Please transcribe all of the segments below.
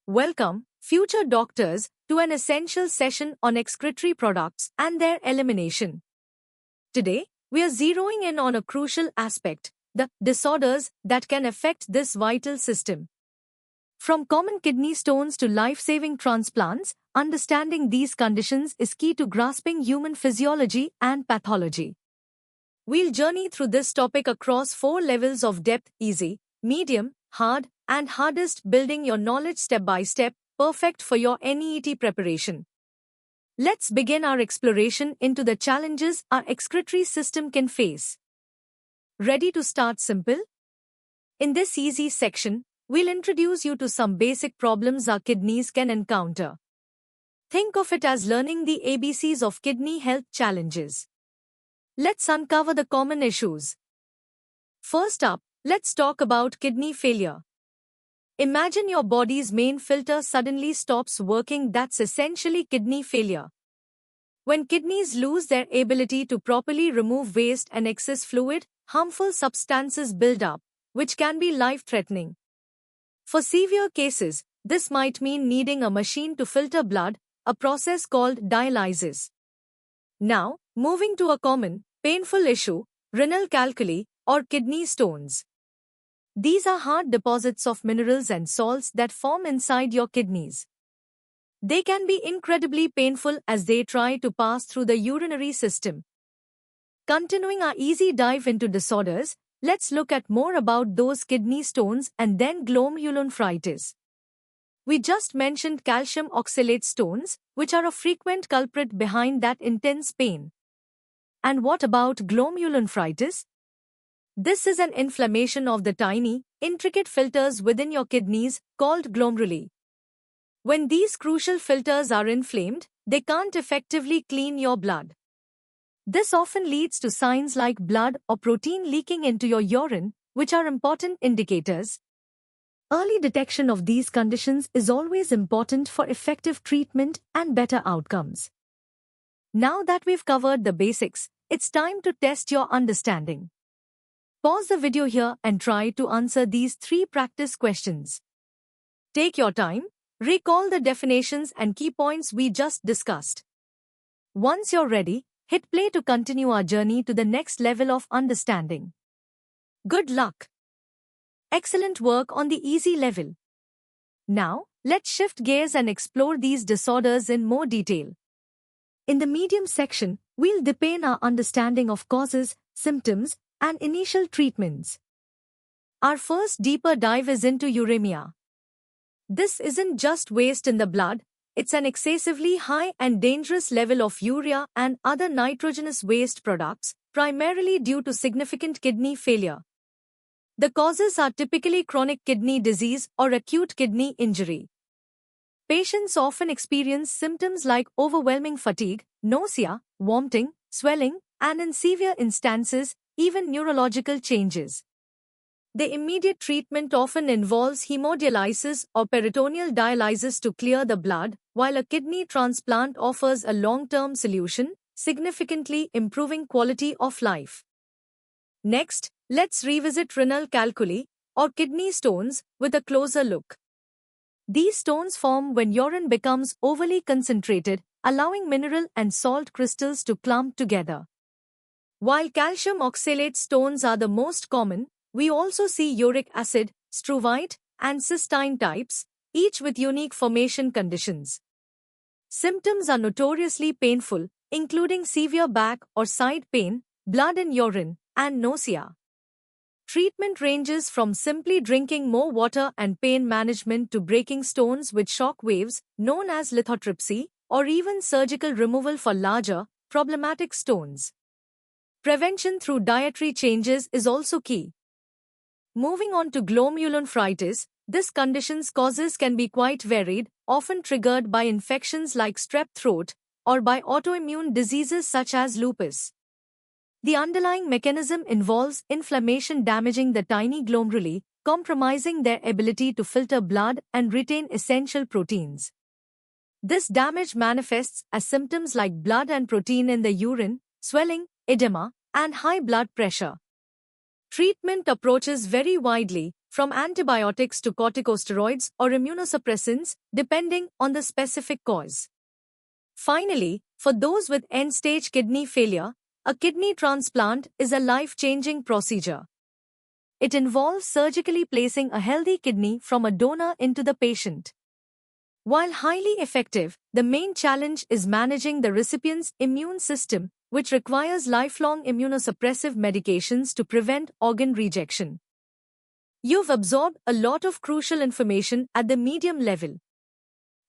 Welcome, future doctors, to an essential session on excretory products and their elimination. Today, we are zeroing in on a crucial aspect, the disorders that can affect this vital system. From common kidney stones to life-saving transplants, understanding these conditions is key to grasping human physiology and pathology. We'll journey through this topic across 4 levels of depth: easy, medium, hard, and hardest, building your knowledge step by step, perfect for your NEET preparation. Let's begin our exploration into the challenges our excretory system can face. Ready to start simple? In this easy section, we'll introduce you to some basic problems our kidneys can encounter. Think of it as learning the ABCs of kidney health challenges. Let's uncover the common issues. First up, let's talk about kidney failure. Imagine your body's main filter suddenly stops working. That's essentially kidney failure. When kidneys lose their ability to properly remove waste and excess fluid, harmful substances build up, which can be life-threatening. For severe cases, this might mean needing a machine to filter blood, a process called dialysis. Now, moving to a common, painful issue, renal calculi, or kidney stones. These are hard deposits of minerals and salts that form inside your kidneys. They can be incredibly painful as they try to pass through the urinary system. Continuing our easy dive into disorders, let's look at more about those kidney stones and then glomerulonephritis. We just mentioned calcium oxalate stones, which are a frequent culprit behind that intense pain. And what about glomerulonephritis? This is an inflammation of the tiny, intricate filters within your kidneys, called glomeruli. When these crucial filters are inflamed, they can't effectively clean your blood. This often leads to signs like blood or protein leaking into your urine, which are important indicators. Early detection of these conditions is always important for effective treatment and better outcomes. Now that we've covered the basics, it's time to test your understanding. Pause the video here and try to answer these 3 practice questions. Take your time, recall the definitions and key points we just discussed. Once you're ready, hit play to continue our journey to the next level of understanding. Good luck! Excellent work on the easy level. Now, let's shift gears and explore these disorders in more detail. In the medium section, we'll deepen our understanding of causes, symptoms, and initial treatments. Our first deeper dive is into uremia. This isn't just waste in the blood, it's an excessively high and dangerous level of urea and other nitrogenous waste products, primarily due to significant kidney failure. The causes are typically chronic kidney disease or acute kidney injury. Patients often experience symptoms like overwhelming fatigue, nausea, vomiting, swelling, and in severe instances, even neurological changes. The immediate treatment often involves hemodialysis or peritoneal dialysis to clear the blood, while a kidney transplant offers a long-term solution, significantly improving quality of life. Next, let's revisit renal calculi, or kidney stones, with a closer look. These stones form when urine becomes overly concentrated, allowing mineral and salt crystals to clump together. While calcium oxalate stones are the most common, we also see uric acid, struvite, and cystine types, each with unique formation conditions. Symptoms are notoriously painful, including severe back or side pain, blood in urine, and nausea. Treatment ranges from simply drinking more water and pain management to breaking stones with shock waves, known as lithotripsy, or even surgical removal for larger, problematic stones. Prevention through dietary changes is also key. Moving on to glomerulonephritis, this condition's causes can be quite varied, often triggered by infections like strep throat or by autoimmune diseases such as lupus. The underlying mechanism involves inflammation damaging the tiny glomeruli, compromising their ability to filter blood and retain essential proteins. This damage manifests as symptoms like blood and protein in the urine, swelling, edema, and high blood pressure. Treatment approaches vary widely, from antibiotics to corticosteroids or immunosuppressants, depending on the specific cause. Finally, for those with end-stage kidney failure, a kidney transplant is a life-changing procedure. It involves surgically placing a healthy kidney from a donor into the patient. While highly effective, the main challenge is managing the recipient's immune system, which requires lifelong immunosuppressive medications to prevent organ rejection. You've absorbed a lot of crucial information at the medium level.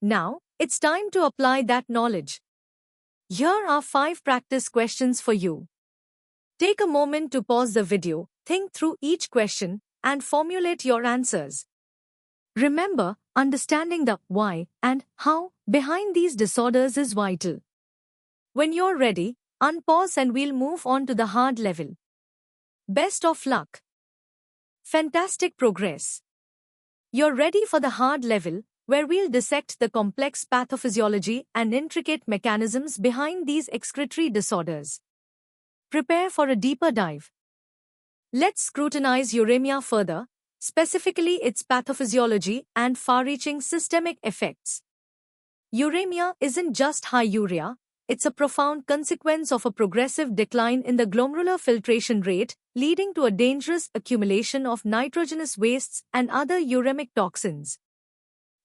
Now, it's time to apply that knowledge. Here are 5 practice questions for you. Take a moment to pause the video, think through each question, and formulate your answers. Remember, understanding the why and how behind these disorders is vital. When you're ready, unpause and we'll move on to the hard level. Best of luck. Fantastic progress. You're ready for the hard level, where we'll dissect the complex pathophysiology and intricate mechanisms behind these excretory disorders. Prepare for a deeper dive. Let's scrutinize uremia further, specifically its pathophysiology and far-reaching systemic effects. Uremia isn't just high urea, it's a profound consequence of a progressive decline in the glomerular filtration rate, leading to a dangerous accumulation of nitrogenous wastes and other uremic toxins.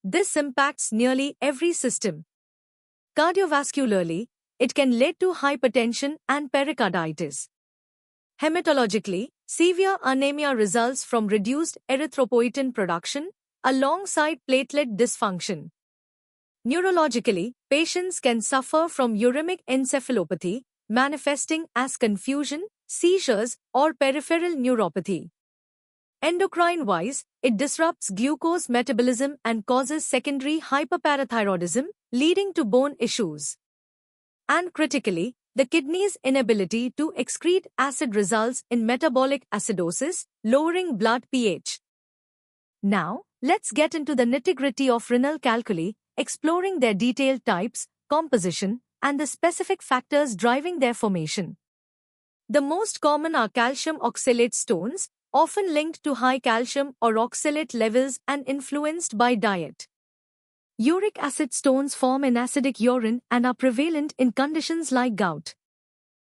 This impacts nearly every system. Cardiovascularly, it can lead to hypertension and pericarditis. Hematologically, severe anemia results from reduced erythropoietin production, alongside platelet dysfunction. Neurologically, patients can suffer from uremic encephalopathy, manifesting as confusion, seizures, or peripheral neuropathy. Endocrine-wise, it disrupts glucose metabolism and causes secondary hyperparathyroidism, leading to bone issues. And critically, the kidney's inability to excrete acid results in metabolic acidosis, lowering blood pH. Now, let's get into the nitty-gritty of renal calculi, exploring their detailed types, composition, and the specific factors driving their formation. The most common are calcium oxalate stones, often linked to high calcium or oxalate levels and influenced by diet. Uric acid stones form in acidic urine and are prevalent in conditions like gout.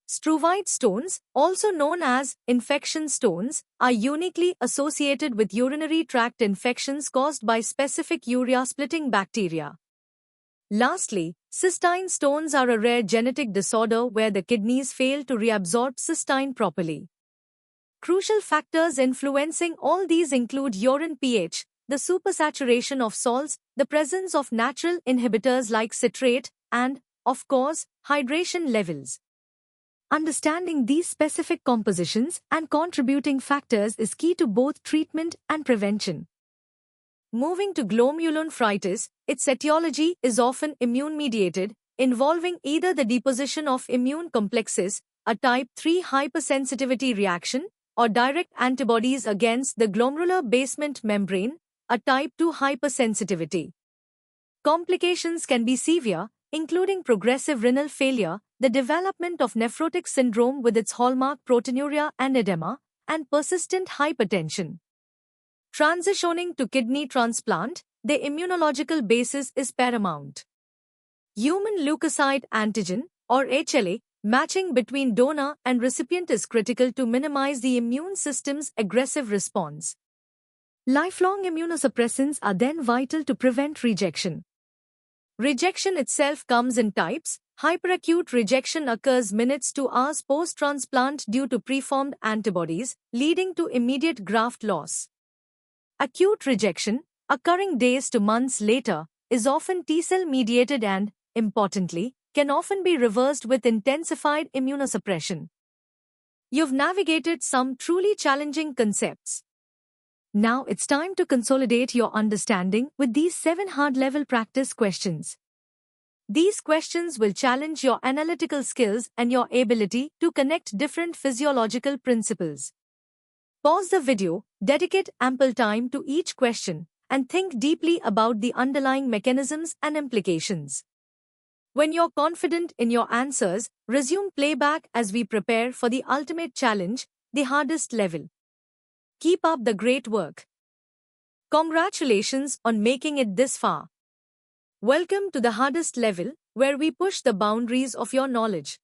Struvite stones, also known as infection stones, are uniquely associated with urinary tract infections caused by specific urea-splitting bacteria. Lastly, cystine stones are a rare genetic disorder where the kidneys fail to reabsorb cystine properly. Crucial factors influencing all these include urine pH, the supersaturation of salts, the presence of natural inhibitors like citrate, and, of course, hydration levels. Understanding these specific compositions and contributing factors is key to both treatment and prevention. Moving to glomerulonephritis, its etiology is often immune-mediated, involving either the deposition of immune complexes, a type 3 hypersensitivity reaction, or direct antibodies against the glomerular basement membrane, a type 2 hypersensitivity. Complications can be severe, including progressive renal failure, the development of nephrotic syndrome with its hallmark proteinuria and edema, and persistent hypertension. Transitioning to kidney transplant, the immunological basis is paramount. Human leukocyte antigen, or HLA, matching between donor and recipient is critical to minimize the immune system's aggressive response. Lifelong immunosuppressants are then vital to prevent rejection. Rejection itself comes in types. Hyperacute rejection occurs minutes to hours post-transplant due to preformed antibodies, leading to immediate graft loss. Acute rejection, occurring days to months later, is often T-cell mediated and, importantly, can often be reversed with intensified immunosuppression. You've navigated some truly challenging concepts. Now it's time to consolidate your understanding with these 7 hard-level practice questions. These questions will challenge your analytical skills and your ability to connect different physiological principles. Pause the video, dedicate ample time to each question, and think deeply about the underlying mechanisms and implications. When you're confident in your answers, resume playback as we prepare for the ultimate challenge, the hardest level. Keep up the great work. Congratulations on making it this far. Welcome to the hardest level, where we push the boundaries of your knowledge.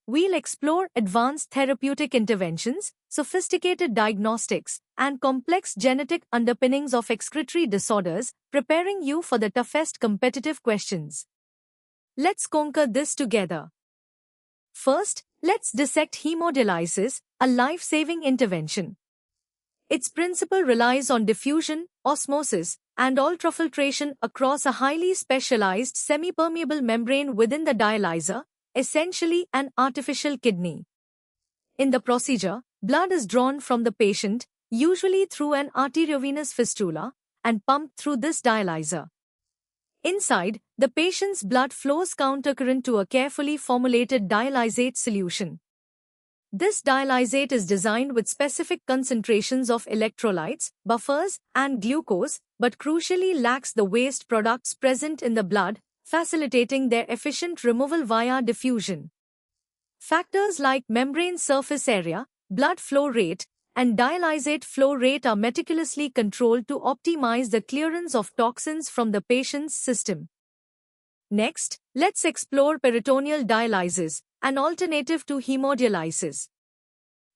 We'll explore advanced therapeutic interventions, sophisticated diagnostics, and complex genetic underpinnings of excretory disorders, preparing you for the toughest competitive questions. Let's conquer this together. First, let's dissect hemodialysis, a life-saving intervention. Its principle relies on diffusion, osmosis, and ultrafiltration across a highly specialized semi-permeable membrane within the dialyzer, essentially an artificial kidney. In the procedure, blood is drawn from the patient, usually through an arteriovenous fistula, and pumped through this dialyzer. Inside, the patient's blood flows countercurrent to a carefully formulated dialysate solution. This dialysate is designed with specific concentrations of electrolytes, buffers, and glucose, but crucially lacks the waste products present in the blood, facilitating their efficient removal via diffusion. Factors like membrane surface area, blood flow rate, and dialysate flow rate are meticulously controlled to optimize the clearance of toxins from the patient's system. Next, let's explore peritoneal dialysis, an alternative to hemodialysis.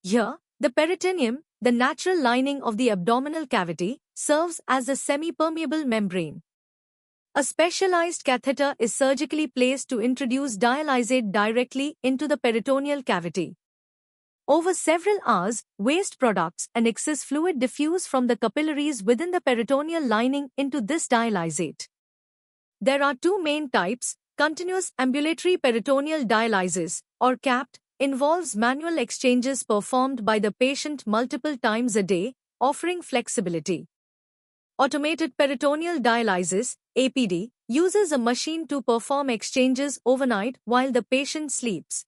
Here, the peritoneum, the natural lining of the abdominal cavity, serves as a semi-permeable membrane. A specialized catheter is surgically placed to introduce dialysate directly into the peritoneal cavity. Over several hours, waste products and excess fluid diffuse from the capillaries within the peritoneal lining into this dialysate. There are two main types. Continuous ambulatory peritoneal dialysis, or CAPT, involves manual exchanges performed by the patient multiple times a day, offering flexibility. Automated peritoneal dialysis, APD, uses a machine to perform exchanges overnight while the patient sleeps.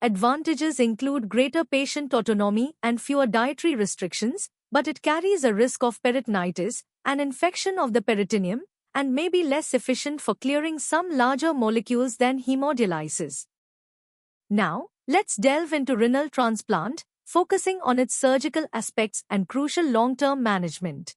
Advantages include greater patient autonomy and fewer dietary restrictions, but it carries a risk of peritonitis, an infection of the peritoneum, and may be less efficient for clearing some larger molecules than hemodialysis. Now, let's delve into renal transplant, focusing on its surgical aspects and crucial long-term management.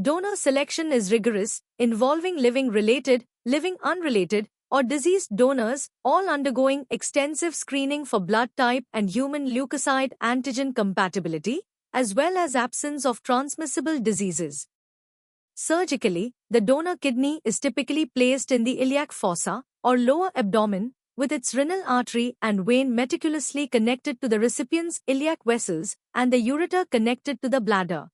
Donor selection is rigorous, involving living-related, living-unrelated, or diseased donors, all undergoing extensive screening for blood type and human leukocyte antigen compatibility, as well as absence of transmissible diseases. Surgically, the donor kidney is typically placed in the iliac fossa, or lower abdomen, with its renal artery and vein meticulously connected to the recipient's iliac vessels and the ureter connected to the bladder.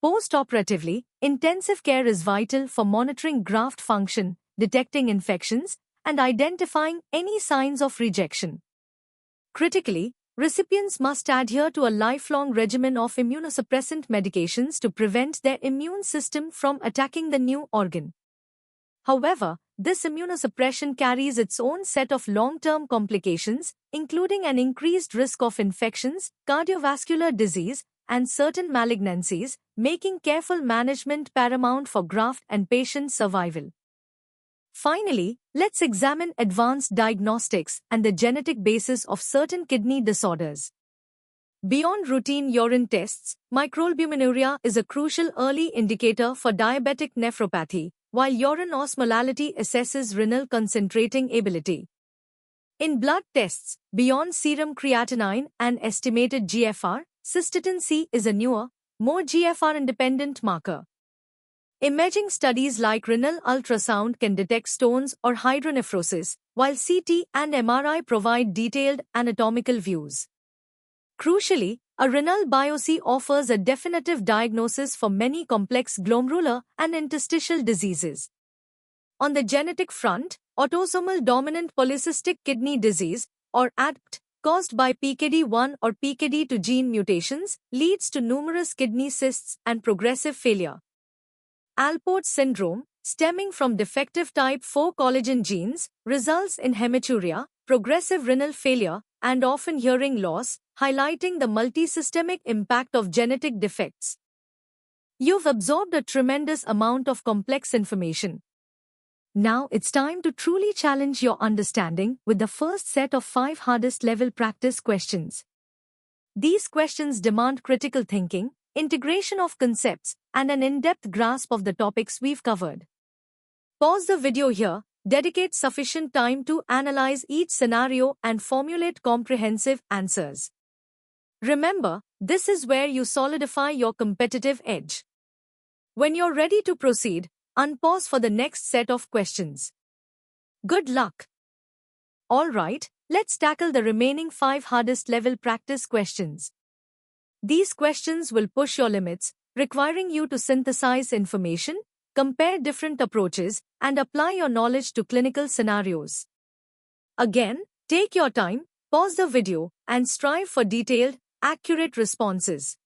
Post-operatively, intensive care is vital for monitoring graft function, detecting infections, and identifying any signs of rejection. Critically, recipients must adhere to a lifelong regimen of immunosuppressant medications to prevent their immune system from attacking the new organ. However, this immunosuppression carries its own set of long-term complications, including an increased risk of infections, cardiovascular disease, and certain malignancies, making careful management paramount for graft and patient survival. Finally, let's examine advanced diagnostics and the genetic basis of certain kidney disorders. Beyond routine urine tests, microalbuminuria is a crucial early indicator for diabetic nephropathy, while urine osmolality assesses renal concentrating ability. In blood tests, beyond serum creatinine and estimated GFR, cystatin C is a newer, more GFR-independent marker. Imaging studies like renal ultrasound can detect stones or hydronephrosis, while CT and MRI provide detailed anatomical views. Crucially, a renal biopsy offers a definitive diagnosis for many complex glomerular and interstitial diseases. On the genetic front, autosomal dominant polycystic kidney disease, or ADPT, caused by PKD1 or PKD2 gene mutations, leads to numerous kidney cysts and progressive failure. Alport syndrome, stemming from defective type 4 collagen genes, results in hematuria, progressive renal failure, and often hearing loss, highlighting the multisystemic impact of genetic defects. You've absorbed a tremendous amount of complex information. Now it's time to truly challenge your understanding with the first set of 5 hardest level practice questions. These questions demand critical thinking, integration of concepts, and an in-depth grasp of the topics we've covered. Pause the video here, dedicate sufficient time to analyze each scenario and formulate comprehensive answers. Remember, this is where you solidify your competitive edge. When you're ready to proceed, unpause for the next set of questions. Good luck! Alright, let's tackle the remaining 5 hardest level practice questions. These questions will push your limits, requiring you to synthesize information, compare different approaches, and apply your knowledge to clinical scenarios. Again, take your time, pause the video, and strive for detailed, accurate responses.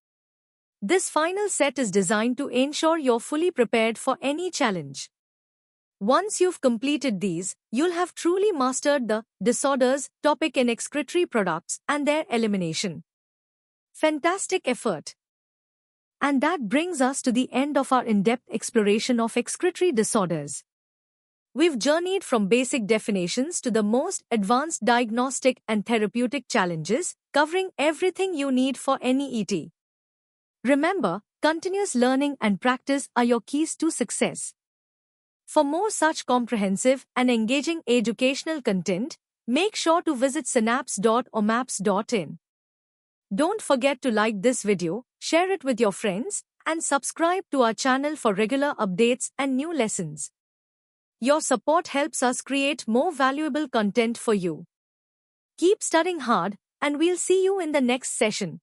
This final set is designed to ensure you're fully prepared for any challenge. Once you've completed these, you'll have truly mastered the disorders topic in excretory products and their elimination. Fantastic effort! And that brings us to the end of our in-depth exploration of excretory disorders. We've journeyed from basic definitions to the most advanced diagnostic and therapeutic challenges, covering everything you need for any ET. Remember, continuous learning and practice are your keys to success. For more such comprehensive and engaging educational content, make sure to visit synapse.omaps.in. Don't forget to like this video, share it with your friends, and subscribe to our channel for regular updates and new lessons. Your support helps us create more valuable content for you. Keep studying hard, and we'll see you in the next session.